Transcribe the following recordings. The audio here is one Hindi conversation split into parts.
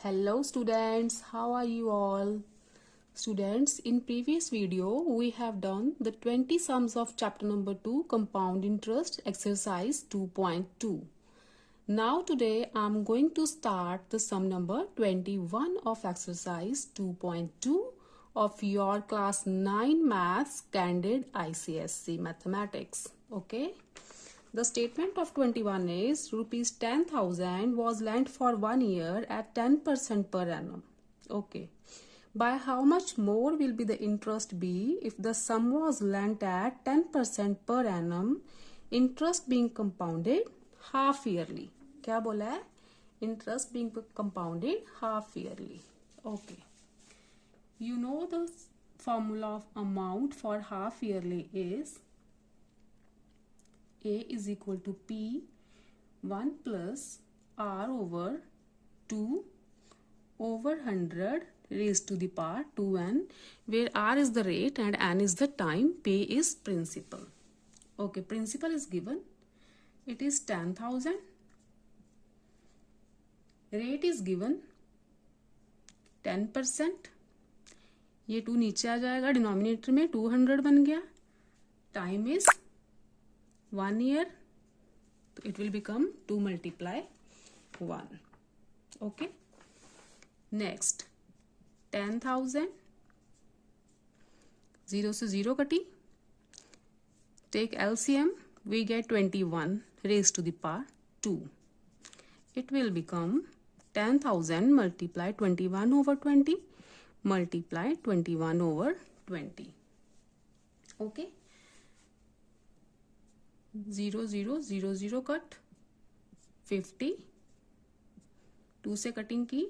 Hello students, how are you all? Students, in previous video we have done the 20 sums of chapter number 2 compound interest exercise 2.2. Now today I am going to start the sum number 21 of exercise 2.2 of your class 9 maths candid ICSE mathematics. Okay. The statement of 21 is rupees 10,000 was lent for 1 year at 10% per annum. Okay. By how much more will be the interest be if the sum was lent at 10% per annum, interest being compounded half yearly. क्या बोला है? Interest being compounded half yearly. Okay. You know the formula of amount for half yearly is A is equal to P 1 plus R over 2 over 100 raised to the power 2n, where R is the rate and n is the time, P is principal. Okay, principal is given. It is 10,000. Rate is given 10%. ये 2 नीचे आ जाएगा, डिनोमिनेटर में 200 बन गया. Time is 1 year, so it will become 2 multiply 1. Okay. Next, 10,000, 0 से 0 कटी. Take LCM, we get 21 raised to the power 2. It will become 10,000 multiply 21 over 20 multiply 21 over 20. Okay. 0 0 0 0 cut 50, 2 से कटिंग की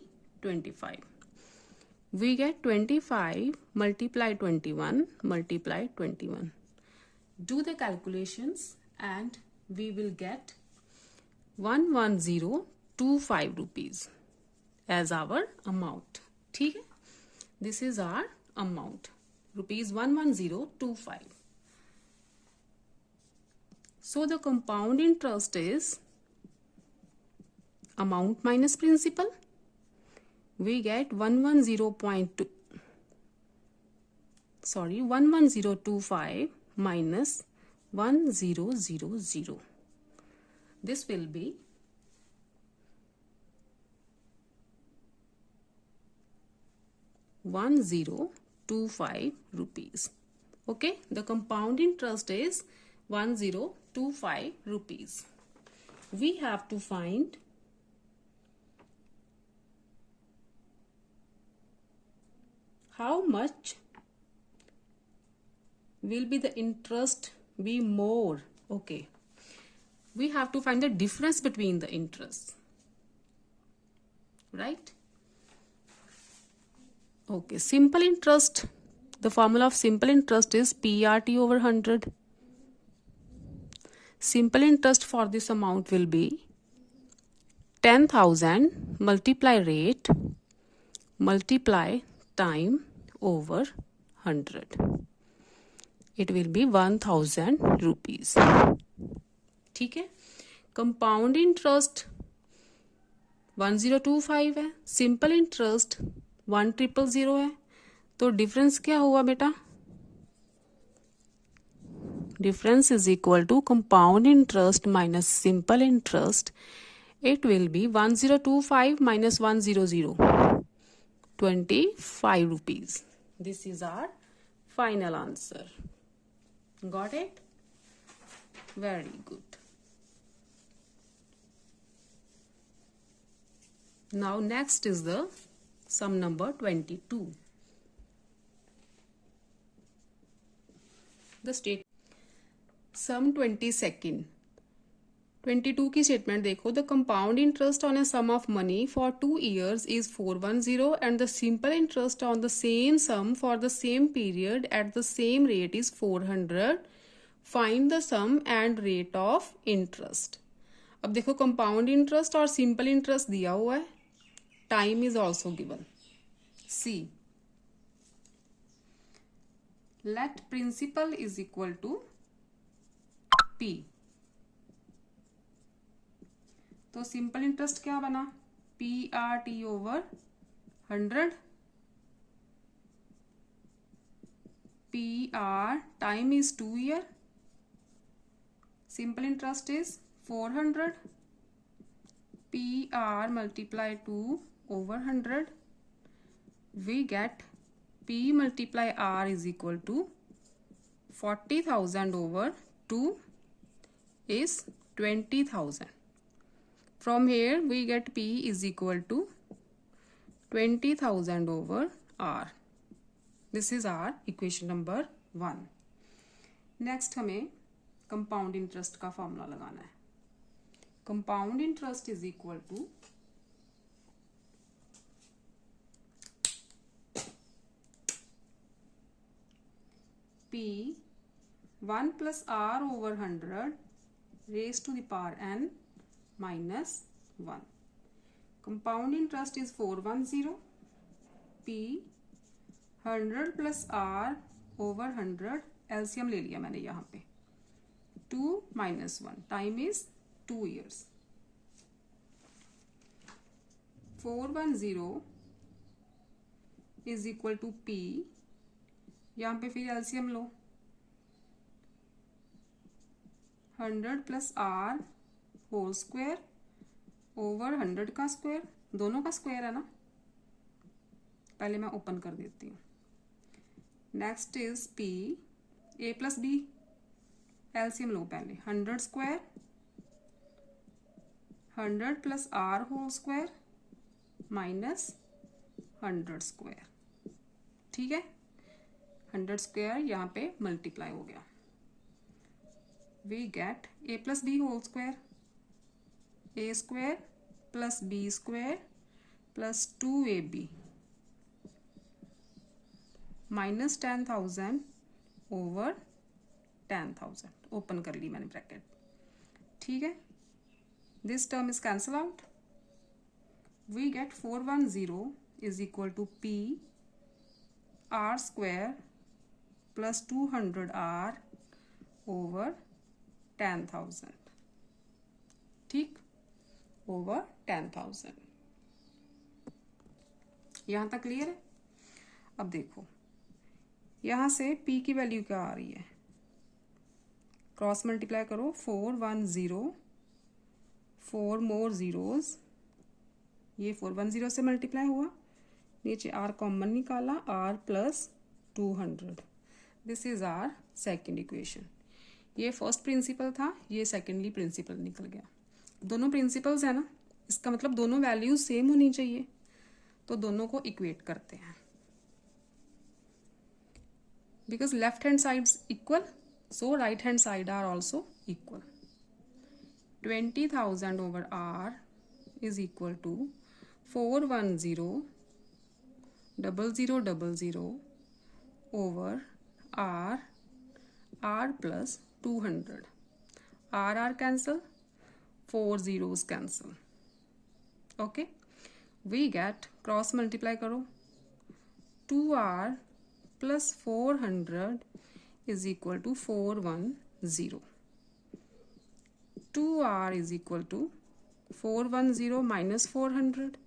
25. We get 25 multiply 21 multiply 21. Do the calculations and we will get 11025 rupees as our amount. ठीक है? This is our amount, rupees 11025. So the compound interest is amount minus principal. We get 11025 minus 1000. This will be 1025 rupees. Okay, the compound interest is 1025 rupees. We have to find how much will be the interest be more. Okay, we have to find the difference between the interests, right? Okay, simple interest, the formula of simple interest is PRT over 100. Simple interest for this amount will be 10,000 multiply rate multiply time over 100. It will be 1000 rupees. ठीक है. Compound interest 1025 है. Simple interest 1000 है. तो डिफरेंस क्या हुआ बेटा? Difference is equal to compound interest minus simple interest. It will be 1025 minus 100, 25 rupees. This is our final answer. Got it? Very good. Now next is the sum number 22. The state sum 22nd. 22 की स्टेटमेंट देखो. The compound interest on a sum of money for 2 years is 410 and the simple interest on the same sum for the same period at the same rate is 400. Find the sum and rate of interest. अब देखो कंपाउंड इंटरेस्ट और सिंपल इंटरेस्ट दिया हुआ है. Time is also given. See let principal is equal to P. तो सिंपल इंटरेस्ट क्या बना? PRT over 100. PR time is 2 year. Simple interest is 400. PR multiply 2 over 100. We get P multiply R is equal to 40,000 over 2 is 20,000. From here we get P is equal to 20,000 over R. This is our equation number 1. Next हमें कंपाउंड इंटरेस्ट का फॉर्मूला लगाना है. Compound interest is equal to P 1 plus R over 100 raised to the power n minus 1. Compound interest is 410. P 100 plus R over 100 LCM ले लिया मैंने यहाँ पे. 2 minus 1 time is 2 years. 410 is equal to P. यहाँ पे फिर LCM लो. 100 plus R whole square over 100 का स्क्वायर, दोनों का स्क्वायर है ना. पहले मैं ओपन कर देती हूँ. Next is P A plus B. LCM लो पहले. 100 square 100 plus R whole square minus 100 square. ठीक है. 100 स्क्वायर यहाँ पे मल्टीप्लाई हो गया. We get A plus B whole square. A square plus B square plus 2AB minus 10,000 over 10,000. Open कर ली मैंने ब्रैकेट. ठीक है. This term is cancel out. We get 410 is equal to P R square plus 200 R over 10,000. ठीक. ओवर 10,000. यहां तक क्लियर है. अब देखो यहां से P की वैल्यू क्या आ रही है. क्रॉस मल्टीप्लाई करो. 410 4 मोर जीरोस. ये 410 से मल्टीप्लाई हुआ. नीचे R कॉमन निकाला. R plus 200. This is our second equation. ये फर्स्ट प्रिंसिपल था, ये सेकेंडली प्रिंसिपल निकल गया. दोनों प्रिंसिपल्स है ना, इसका मतलब दोनों वैल्यूज सेम होनी चाहिए. तो दोनों को इक्वेट करते हैं. Because left hand side is equal, so right hand side are also equal. 20,000 over R is equal to 410 0000 over R plus 200. R cancel, 4 zeros cancel. Okay, we get cross multiply करो. 2R plus 400 is equal to 410. 2R is equal to 410 minus 400.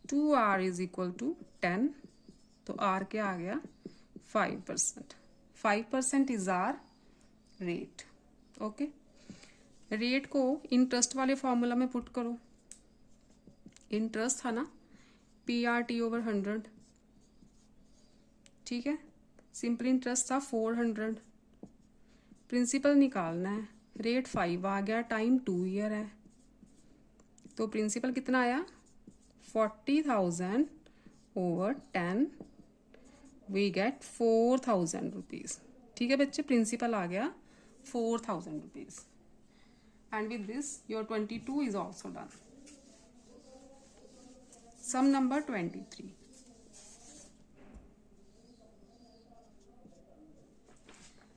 2R is equal to 10. तो R क्या आ गया? 5%. 5% is our rate. Okay. Rate को इंटरेस्ट वाले फॉर्मूला में पुट करो. इंटरेस्ट था ना PRT ओवर 100. ठीक है. सिंपल इंटरेस्ट था 400. प्रिंसिपल निकालना है. रेट 5 आ गया. टाइम 2 ईयर है. तो प्रिंसिपल कितना आया? 40,000 ओवर 10. We get 4,000 rupees. ठीक है बच्चे. प्रिंसिपल आ गया 4,000 rupees. And with this your 22 is also done. Sum number 23.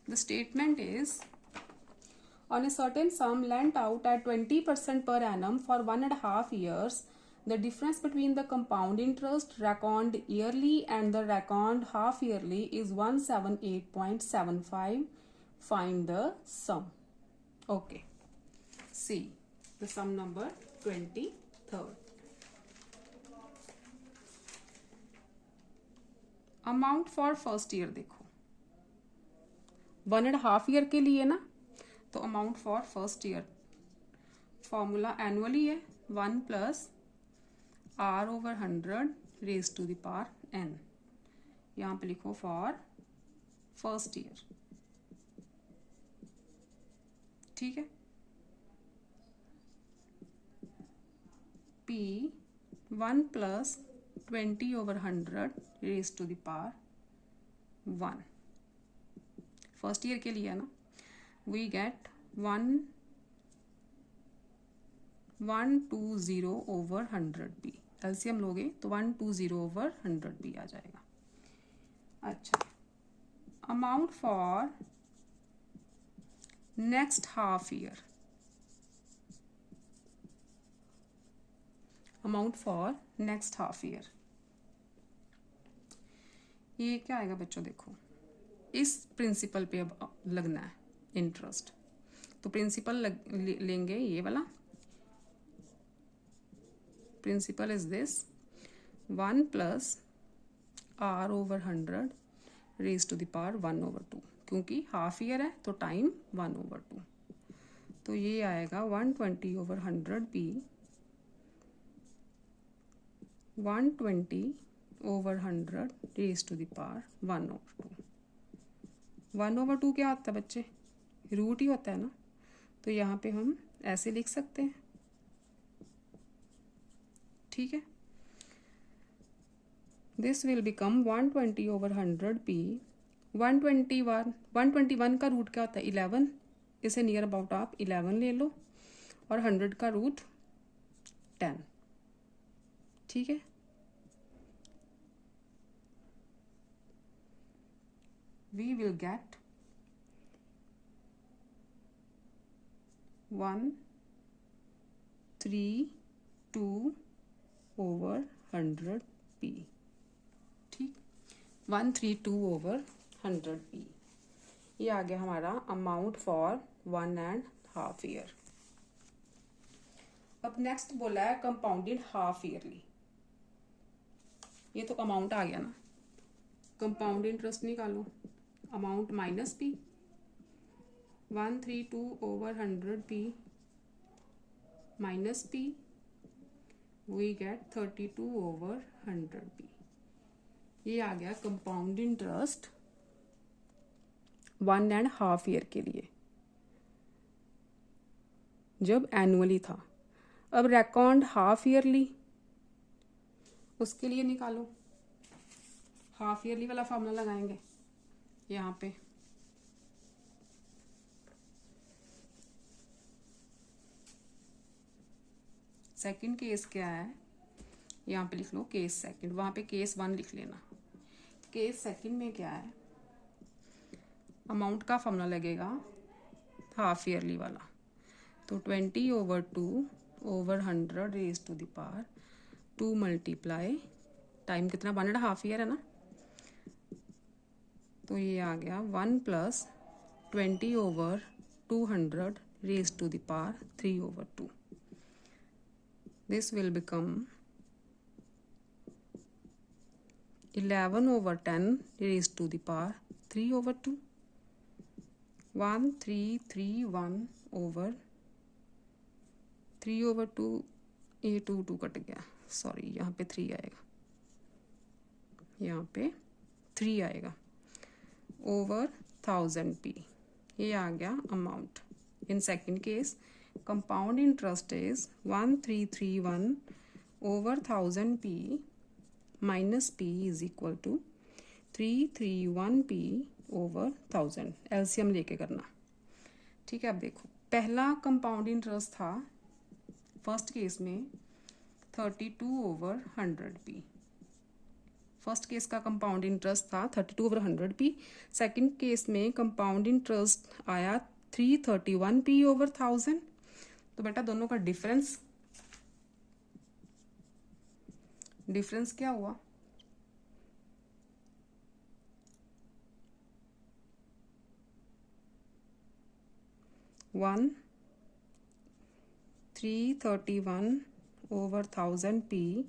The statement is, on a certain sum lent out at 20% per annum for 1.5 years, the difference between the compound interest reckoned yearly and the reckoned half yearly is 178.75. Find the sum. Okay. See the sum number 23rd. Amount for first year देखो 1.5 ईयर के लिए ना, तो amount for first year formula annually है 1 plus R over 100 raise to the power N. यहाँ पे लिखो फॉर फर्स्ट ईयर, ठीक है। P 1 plus 20 over 100 raise to the power 1 first year के लिए है ना। We get 120 over 100p। LCM लोगे तो 120 ओवर 100p आ जाएगा। अच्छा, amount for next half year, amount for next half year, ये क्या आएगा बच्चों? देखो इस प्रिंसिपल पे अब लगना है इंटरेस्ट, तो प्रिंसिपल लेंगे ये वाला। Principal is this 1 plus R over 100 raise to the power 1 over 2, क्योंकि हाफ ईयर है तो टाइम 1 ओवर 2, तो ये आएगा 120 over 100p 120 over 100 raise to the power 1 over 2। 1 over 2 क्या होता है बच्चे? रूट ही होता है ना, तो यहाँ पे हम ऐसे लिख सकते हैं, ठीक है। This will become 120 over 100p 121 का रूट क्या होता है? 11। इसे नियर अबाउट आप 11 ले लो और 100 का रूट 10, ठीक है। We will get 132 over 100p, ठीक। 132 ओवर 100p, ये आ गया हमारा अमाउंट फॉर 1.5 ईयर। अब नेक्स्ट बोला है कंपाउंडेड हाफ ईयरली। ये तो अमाउंट आ गया ना, कंपाउंड इंटरेस्ट निकालो। Amount minus p 132 over 100p minus p, we get 32 over 100p। ये आ गया कंपाउंड इंटरेस्ट 1.5 ईयर के लिए, जब एनुअली था। अब रेकॉर्ड हाफ ईयरली, उसके लिए निकालो। हाफ ईयरली वाला फॉर्मूला लगाएंगे यहाँ पे। सेकंड केस क्या है? यहाँ पे लिख लो केस सेकंड, वहाँ पे केस 1 लिख लेना। केस सेकंड में क्या है? अमाउंट का फॉर्मूला लगेगा हाफ ईयरली वाला, तो 20 over 2 over 100 raise to the power 2 multiply time कितना? 1.5 ईयर है ना, तो ये आ गया 1 plus 20 over 200 raise to the power 3 over 2। This will become 11 over 10 raise to the power 3 over 2। 1331 over 3 over 2, ये 2 कट गया, सॉरी, यहाँ पे 3 आएगा, यहाँ पे 3 आएगा ओवर 1000p। ये आ गया amount. In second case compound interest is 1331 over 1000p minus p is equal to 331p over 1000। LCM लेके करना, ठीक है। अब देखो पहला कंपाउंड इंटरेस्ट था फर्स्ट केस में 32 ओवर 100p। फर्स्ट केस का कंपाउंड इंटरेस्ट था 32 ओवर 100p। सेकंड केस में कंपाउंड इंटरेस्ट आया 331p ओवर 1000। तो बेटा दोनों का डिफरेंस क्या हुआ? One 331 over 1000p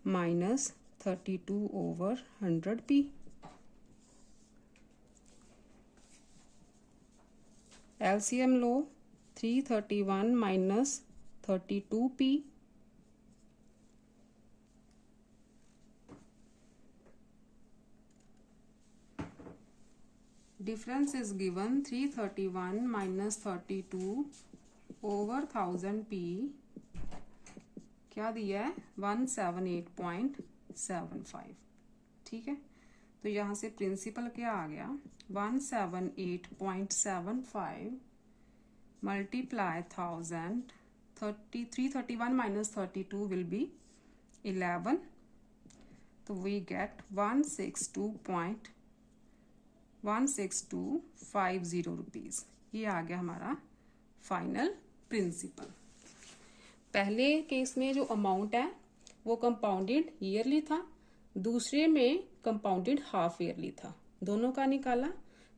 minus 32 over 100p। LCM low 331 minus 32p, difference is given 331 minus 32 over 1000p, क्या दिया है 178.75। ठीक है, तो यहाँ से प्रिंसिपल क्या आ गया 178.75 मल्टीप्लाई 1000, 331 माइनस 32 विल बी 11, तो वी गेट 162.16250 रुपीज़। ये आ गया हमारा फाइनल प्रिंसिपल। पहले केस में जो अमाउंट है वो कंपाउंडेड ईयरली था, दूसरे में कंपाउंडेड हाफ ईयरली था। दोनों का निकाला,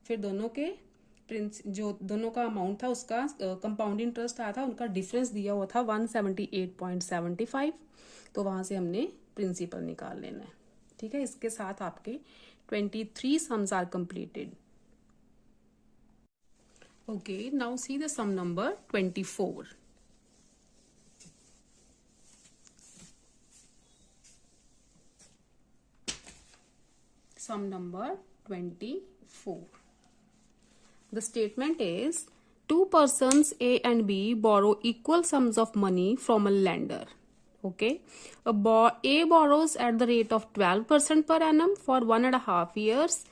फिर दोनों के जो दोनों का अमाउंट था उसका कंपाउंड इंटरेस्ट आया था, उनका डिफरेंस दिया हुआ था 178.75, तो वहां से हमने प्रिंसिपल निकाल लेना है। ठीक है, इसके साथ आपके 23 sums are completed. Okay, now see the sum number 24. Sum number 24. The statement is, two persons A and B borrow equal sums of money from a lender. Okay, A borrows at the rate of 12% per annum for 1.5 years,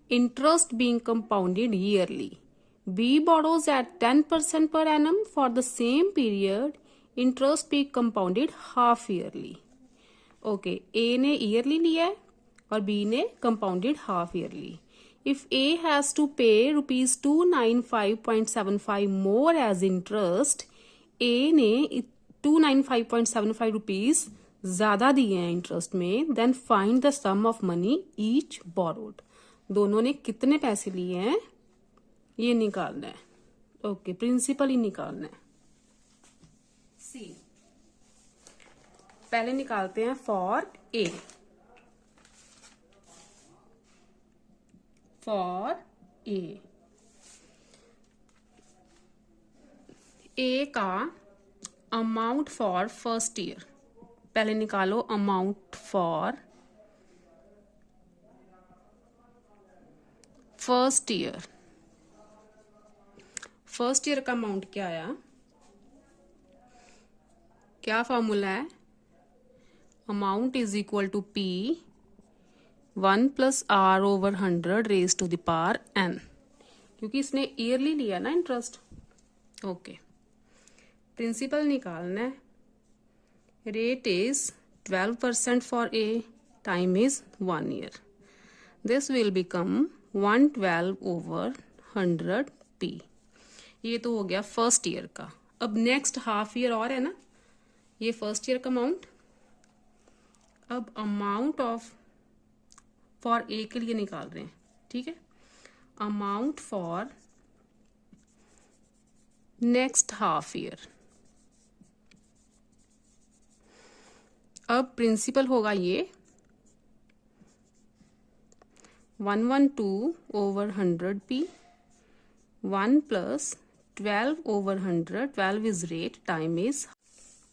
interest being compounded yearly. B borrows at 10% per annum for the same period, interest being compounded half yearly. Okay, A ने yearly लिया है और B ने compounded half yearly. If A has to pay rupees 295.75 more as interest, A ने 295.75 रुपीज ज्यादा दिए हैं इंटरेस्ट में, then find the sum of money each borrowed. दोनों ने कितने पैसे लिए हैं ये निकालना है। ओके, प्रिंसिपल ही निकालना है। सी, पहले निकालते हैं फॉर ए। फॉर ए का अमाउंट फॉर फर्स्ट ईयर, पहले निकालो amount for first year. First year का अमाउंट क्या आया, क्या फॉर्मूला है, amount is equal to P 1 plus R over 100 raise to the power N, क्योंकि इसने ईयरली लिया ना इंटरेस्ट। ओके, प्रिंसिपल निकालना है। Rate is 12% for a, time is 1 year. This will become 112 over 100 P. ये तो हो गया फर्स्ट ईयर का। अब नेक्स्ट हाफ ईयर और है ना, ये फर्स्ट ईयर का अमाउंट। अब अमाउंट ऑफ फॉर ए के लिए निकाल रहे हैं। ठीक है, amount for next half year. अब प्रिंसिपल होगा ये 112 over 100 P, 1 plus 12 over 100, 12 is rate, time is.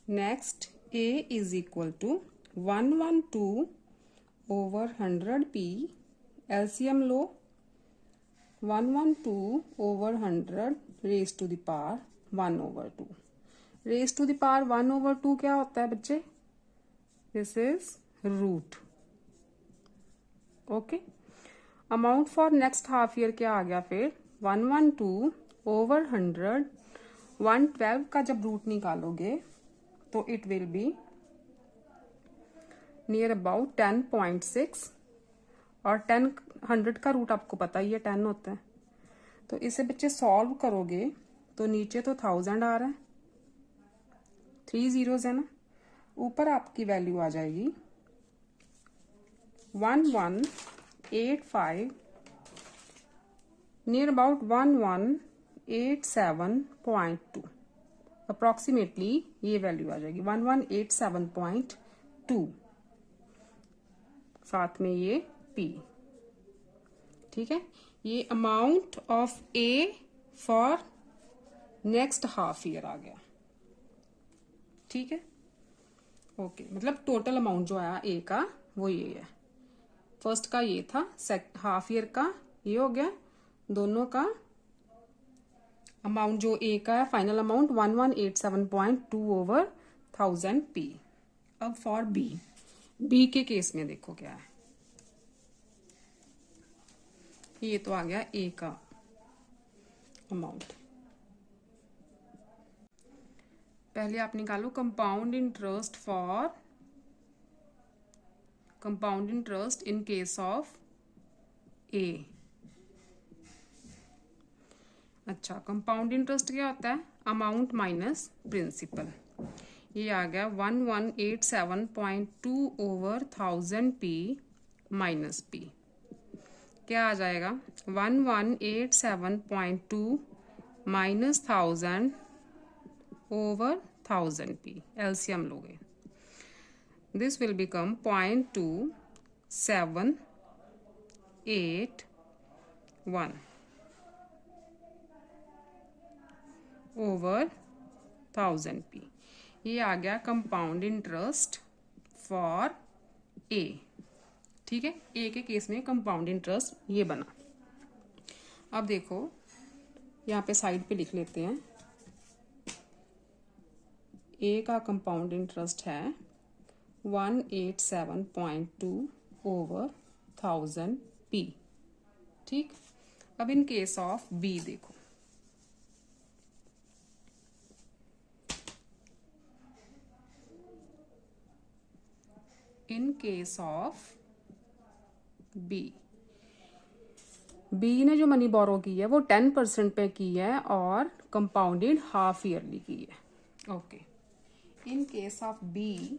Next A is equal to 112 over 100 P, LCM लो 112 over 100 raise to the power 1 over 2। Raise to the power 1 over 2 क्या होता है बच्चे, this is root. Okay, amount for next half year क्या आ गया फिर 112 ओवर 100, 112 का जब रूट निकालोगे तो it will be near about 10.6, और 100 का रूट आपको पता ही है 10 होता है। तो इसे बच्चे सॉल्व करोगे तो नीचे तो 1000 आ रहा है, 3 जीरोस है ना, ऊपर आपकी वैल्यू आ जाएगी 1185, नियर अबाउट 1187.2, अप्रोक्सीमेटली ये वैल्यू आ जाएगी 1187.2, साथ में ये P। ठीक है, ये amount of A for next half year आ गया। ठीक है, ओके, मतलब टोटल अमाउंट जो आया ए का वो ये है। फर्स्ट का ये था, हाफ ईयर का ये हो गया, दोनों का अमाउंट जो ए का है फाइनल अमाउंट 1187.2 ओवर 1000 पी। अब फॉर बी, बी के केस में देखो क्या है, ये तो आ गया ए का अमाउंट। पहले आप निकालो compound interest for compound interest in case of A. अच्छा, कंपाउंड इंटरेस्ट क्या होता है, अमाउंट माइनस प्रिंसिपल। ये आ गया 1187.2 ओवर 1000 पी माइनस पी। क्या आ जाएगा 1187.2 माइनस 1000 ओवर 1000 पी, एलसीएम लोगे, this will become 0.2781 over 1000 P. ये आ गया कंपाउंड इंटरेस्ट फॉर ए। ठीक है, ए के केस में कंपाउंड इंटरेस्ट ये बना। अब देखो यहाँ पे साइड पे लिख लेते हैं, ए का कंपाउंड इंटरेस्ट है 187.2 ओवर 1000 पी। ठीक, अब इन केस ऑफ बी देखो, in case of B, B ने जो मनी बोरो की है वो 10% पे की है और कंपाउंडेड हाफ ईयरली की है। Okay, in case of B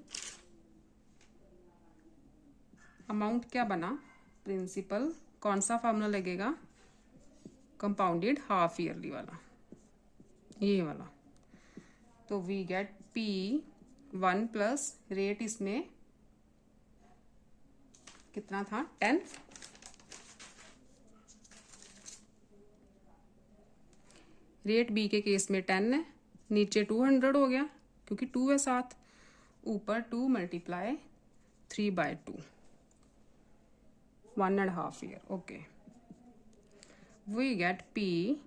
amount क्या बना, प्रिंसिपल, कौन सा फॉर्मूला लगेगा, कंपाउंडेड हाफ ईयरली वाला, ये वाला। तो we get P 1 plus rate, इसमें कितना था 10, रेट बी के केस में 10 है, नीचे 200 हो गया क्योंकि 2 है साथ, ऊपर 2 multiply 3/2, 1.5 year. Okay, we get P,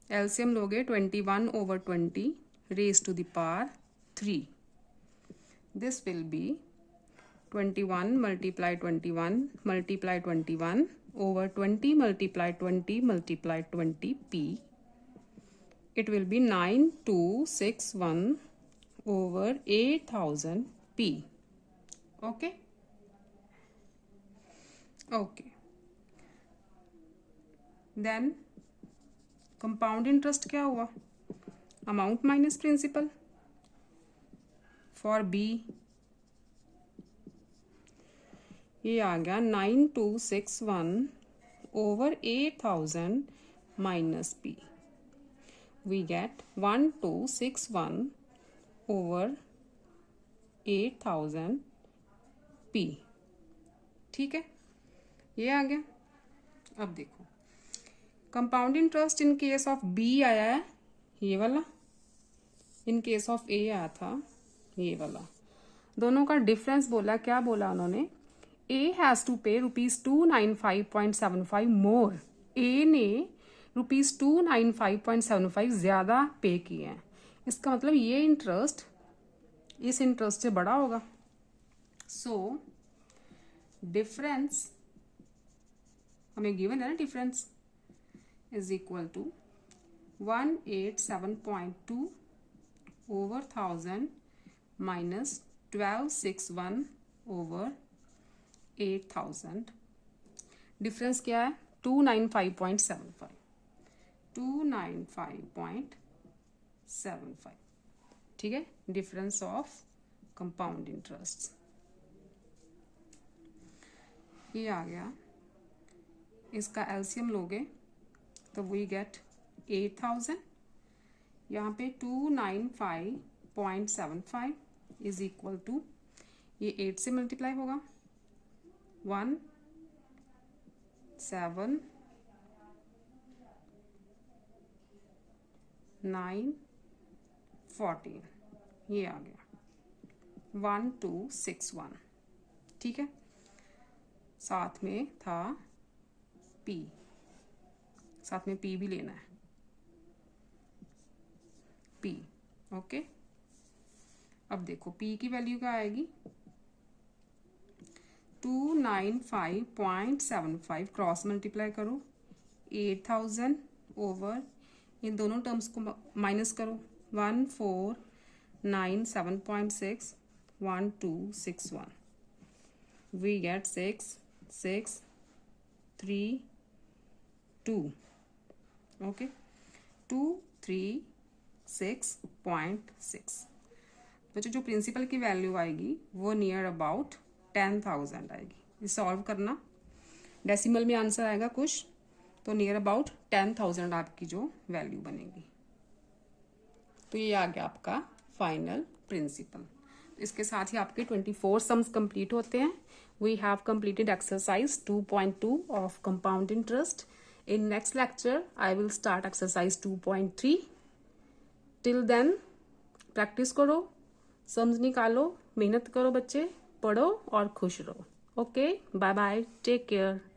LCM लोगे 21 over 20 raise to the power 3, this will be 21 multiply 21 multiply 21 over 20 multiply 20 multiply 20 p. It will be 9261 over 8000 p. Okay. Okay. Then compound interest क्या हुआ, amount minus principal for B। ये आ गया 9261 over 8000 minus P. We get 1261 over 8000 P. ठीक है, ये आ गया। अब देखो compound interest in case of B आया है ये वाला, इन केस ऑफ ए आया था ये वाला। दोनों का डिफरेंस बोला, क्या बोला उन्होंने, A has to pay ₹295.75 more. A ने ₹295.75 ज़्यादा पे किए हैं, इसका मतलब ये इंटरेस्ट इस इंटरेस्ट से बड़ा होगा। सो डिफरेंस हमें गिवन है ना, difference is equal to 187.2 over 1000 minus 1261 over 8000। Difference क्या है 295.75, 295.75। ठीक है, डिफरेंस ऑफ कंपाउंड इंटरेस्ट ये आ गया। इसका एलसीएम लोगे तो वी गेट 8000, यहाँ पे 295.75 इज इक्वल टू, ये 8 से मल्टीप्लाई होगा 1 7 9 14, ये आ गया 1261। ठीक है, साथ में था P, साथ में P भी लेना है, P। ओके, अब देखो P की वैल्यू क्या आएगी, 295.75, क्रॉस मल्टीप्लाई करो, 8000 ओवर इन दोनों टर्म्स को माइनस करो, 1497.6, 1261, वी गेट 6632। ओके, 236.6। बच्चों जो प्रिंसिपल की वैल्यू आएगी वो नियर अबाउट 10,000 आएगी। ये सॉल्व करना, डेसिमल में आंसर आएगा कुछ, तो नियर अबाउट 10,000 आपकी जो वैल्यू बनेगी। तो ये आ गया आपका फाइनल प्रिंसिपल। इसके साथ ही आपके 24 सम्स कंप्लीट होते हैं। We have completed exercise 2.2 of compound interest. In next lecture I will start exercise 2.3। Till then practice करो, सम्स निकालो, मेहनत करो बच्चे, पढ़ो और खुश रहो। Okay, bye bye, take care.